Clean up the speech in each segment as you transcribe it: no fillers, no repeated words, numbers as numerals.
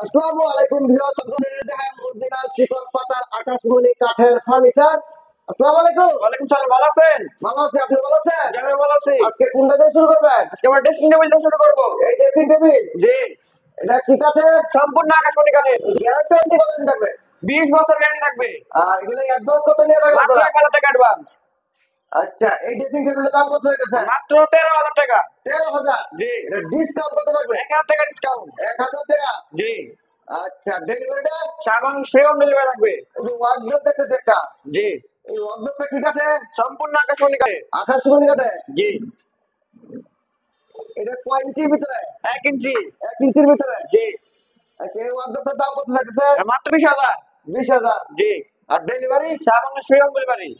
আসসালামু আলাইকুম ভিউয়ার্স, আপনাদের দেখায় অরিজিনাল চিকন পাতার আকাশমণি কাঠের ফার্নিচার। আসসালামু আলাইকুম। ওয়ালাইকুম সালাম। ভালো আছেন? ভালো আছি, আপনি ভালো আছেন? আমি ভালো আছি। আজকে কোনটা দিয়ে শুরু করবেন? আজকে আমরা ড্রেসিং টেবিল দিয়ে শুরু করব। এই ড্রেসিং টেবিল, জি, এটা কি কাঠের? সম্পূর্ণ আকাশমণি কাঠের। গ্যারান্টি কতদিন থাকবে? 20 বছর গ্যারান্টি থাকবে। আর এগুলো অ্যাডভান্স কত নিয়ে থাকবে মাত্র আপনারা? 1000 টাকা অ্যাডভান্স। আচ্ছা, এই ড্রেসিং টেবিলের দাম কত হয়েছে? মাত্র 13,000 টাকা। 13,000। জি, এটা ডিসকাউন্ট কত থাকবে? 1000 টাকা ডিসকাউন্ট। 1,000 টাকা। জি, আচ্ছা, ডেলিভারিটা? সাবান ফ্রি হোম ডেলিভারি থাকবে। এই যে ওয়ার্ডরোব দেখতেছি একটা, জি, এই ওয়ার্ডরোবটা কি কাঠের? সম্পূর্ণ আকাশমণি কাঠের। আকাশমণি কাঠের। জি, এটা কয় ইঞ্চির ভিতরে? 1 ইঞ্চি। 1 ইঞ্চির ভিতরে। জি, আচ্ছা, এই ওয়ার্ডরোবটার দাম কত থাকছে? মাত্র 20,000। 20,000। জি, আর ডেলিভারি? সাবান ফ্রি হোম ডেলিভারি।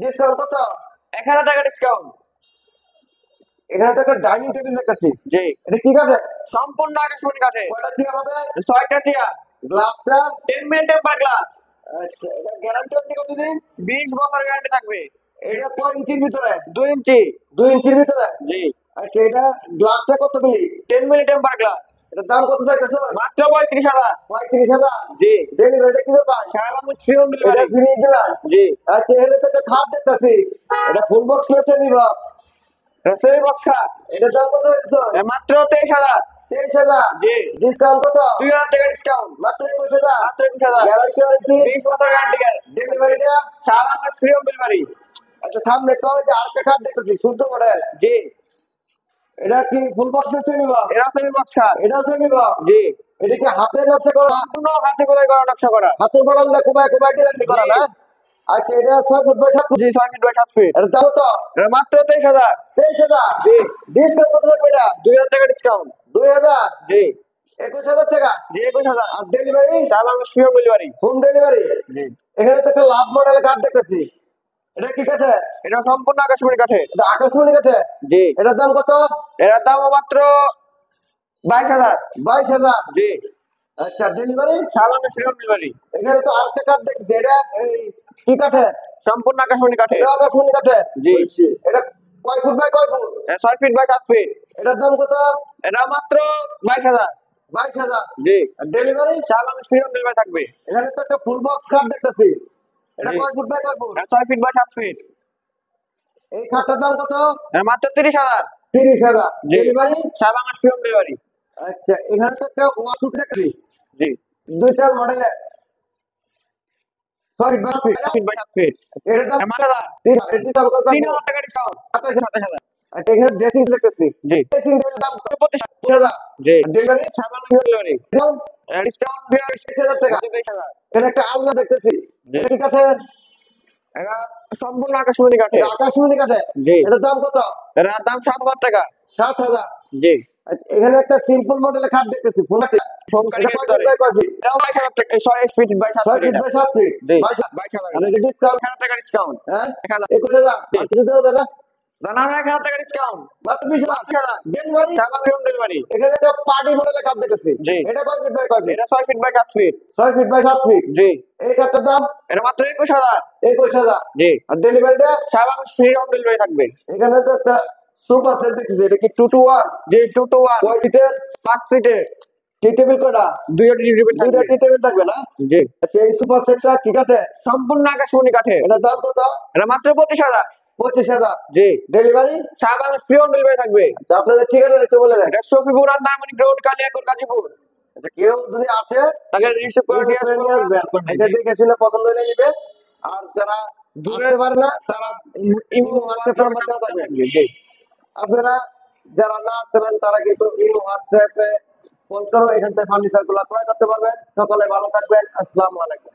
ডিসকাউন্ট কত? 1000 টাকা ডিসকাউন্ট। এখানে তো একটা ডাইনিং টেবিল দেখতেছি, জি, এটা কি কাঠে? সম্পূর্ণ আকাশমণি কাঠের। কয়টা চেয়ার হবে? 6টা চেয়ার। গ্লাসটা? 10 মিনিট টেম্পার গ্লাস। আচ্ছা, এটা গ্যারান্টি আপনি কতদিন? 20 বছর গ্যারান্টি থাকবে। এটা কয় ইঞ্চির ভিতরে? 2 ইঞ্চি। 2 ইঞ্চির ভিতরে। জি, আচ্ছা, এটা গ্লাসটা কত মিলি? 10 মিনিট টেম্পার গ্লাস। এটার দাম কত চাইতেছো? মাত্র 35,000। 35,000। জি, ডেলিভারিটা কি ব্যাপার? সারা বাংলাদেশ ফ্রি হোম এটা ডেলিভারি। ফ্রি দিলাম? জি, আচ্ছা, এখানে তো একটা খাট দেখতেছি, এটা ফুল বক্স না সেমি বক্স? রেসেরি বক্স খাট। এটার দাম কত চাইতেছো? মাত্র 23,000। 23,000। জি, ডিসকাউন্ট কত? 2000 টাকা ডিসকাউন্ট। মাত্র 21,000। মাত্র 21,000। Guarantee warranty? 20 বছর গ্যারান্টি। ডেলিভারিটা? সারা বাংলাদেশ ফ্রি হোম ডেলিভারি। আচ্ছা, সামনে তো ওই যে আরেকটা কার্ড দেখতেছি, সুন্দর মডেল। জি, এটা কি ফুল বক্স না সেমি বক্স? এটা সেমি বক্স খাট। এটাও সেমি বক্স? জি, এটা কি হাতে নকশা করা? সম্পূর্ণ হাতে খোদাই করা নকশা করা। হাতের বড়াল দা কোবায় কোবায় ডিজাইন করা না? আচ্ছা, এটা 6 ফুট বাই 7 ফুট। জি, 6 ফিট বাই 7 ফিট। এর দাম তো এটা মাত্র 23,000। 23,000। জি, ডিসকাউন্ট কত থাকবে এটা? 2000 টাকা ডিসকাউন্ট। 2,000। জি, 21,000 টাকা। জি, 21,000। আর ডেলিভারি? সারা Bangladesh free home delivery. Home delivery? জি, এখানে তো একটা লাভ মডেলের কার্ড দেখতেছি, এটা কি কাঠে? এটা সম্পূর্ণ আকাশমণি কাঠের। এটা আকাশমণি কাঠে? জি, এটার দাম কত? এটার দাম মাত্র 22,000। 22,000। জি, আচ্ছা, ডেলিভারি? সারা বাংলাদেশ ফ্রি হোম ডেলিভারি। এখানে তো আরেকটা কার্ড দেখতেছি, এটা এই কি কাঠে? সম্পূর্ণ আকাশমণি কাঠের। এটা আকাশমণি কাঠে? জি, এটা কয় ফুট বাই কয় ফুট? 6 feet by 7 feet. এটার দাম কত? এটা মাত্র 22,000। 22,000। জি, আর ডেলিভারি? সারা বাংলাদেশ ফ্রি হোম ডেলিভারি থাকবে। এখানে তো একটা ফুল বক্স কার্ড দেখতেছি, এটা জি, কয় ফুট বাই কয় ফুট? এটা 6 ফিট বাই 7 ফিট। এই খাটটার দাম কত? এটা মাত্র 30,000। 30,000। জি, ডেলিভারি? সারা বাংলাদেশ ফ্রি হোম ডেলিভারি। আচ্ছা, এখানে তো একটা ওয়াশরুম দেখছি, জি, 2-4 মডেলের, sorry 12 feet. 6 feet by 7 feet. এটার দাম এটা মাত্র 30,000 কত? 3,000 টাকা ডিসকাউন্ট। 27,000। 27,000। আচ্ছা, এখানে ড্রেসিং দেখতেছি, জি, ড্রেসিং টেবিলের দাম কত? 25,000। 25,000। জি, ডেলিভারি? সারা বাংলাদেশ ডেলিভারি। ডিসকাউন্ট 23,000 টাকা। 23,000। এখানে একটা আলনা দেখতেছি, জি, এটা কি কাঠের? এটা সম্পূর্ণ আকাশমণি কাঠের। এটা আকাশমণি কাঠের? জি, এটার দাম কত? এটার দাম 7,000 টাকা। 7,000। জি, আচ্ছা, এখানে একটা সিম্পল মডেলের খাট দেখতেছি, ফোনাটি, ফোম এটা কাঠের কয় ভিতরে। ফিট বাই কয় ফিট? এটাও 22,000 টাকা। 6 ফিট বাই 7 6 ফিট। ফিট এটা বাই 7 ফিট? জি, 22,000। 22,000 আর টাকা। এটা ডিসকাউন্ট? 1,000 টাকা ডিসকাউন্ট। হ্যাঁ, 1,000। 21,000। জি, আর কিছু দেওয়া যায় না? না 1,000 টাকা ডিসকাউন্ট। মাত্র 20,000। 20,000। ডেলিভারি? সারা বাংলাদেশ হোম ডেলিভারি। এখানে একটা পার্টি মডেলের খাট দেখতেছি, জি, এটা কয় ফিট বাই কয় ফিট? এটা 6 feet by 7 feet. 6 feet by 7 feet. জি, এই খাটটার দাম? এটা মাত্র 21,000। 21,000। জি, আর ডেলিভারিটা? সারা বাংলাদেশ ফ্রি হোম ডেলিভারি থাকবে। এখানে তো একটা সোফা সেট দেখতেছি, এটা কি 2 to 1? G, 2 to 1। কয় সিটের? 5 ফিটে। টি টেবিল কয়টা? 2টা টেবিল দুইটা থাকবে। টি টেবিল থাকবে না? জি, আচ্ছা, এই সোফা সেটটা কি কাঠে? সম্পূর্ণ আকাশমণি কাঠের। এটার দাম কত? এটা মাত্র 25,000। 25,000। জি, ডেলিভারি? সারা বাংলাদেশ ফ্রি হোম ডেলিভারি থাকবে। আচ্ছা, আপনাদের ঠিকানা একটু বলে দেন। এটা শফিপুর আন্দারমণি রোড, কালিয়াকৈর, গাজীপুর। আচ্ছা, কেউ যদি আসে তাকে রিসিভ করে রিসিভ করে নিয়ে আসবেন, এসে দেখে শুনে পছন্দ হলে নিবে। আর যারা আসতে পারে না তারা ইমো হোয়াটসঅ্যাপ নাম্বার দেওয়া থাকবে। জি, আপনারা যারা না আসতে পারেন তারা কিন্তু ইমো হোয়াটসঅ্যাপে ফোন করো, এখান থেকে ফার্নিচার গুলো ক্রয় করতে পারবেন। সকলে ভালো থাকবেন। আসসালামু আলাইকুম।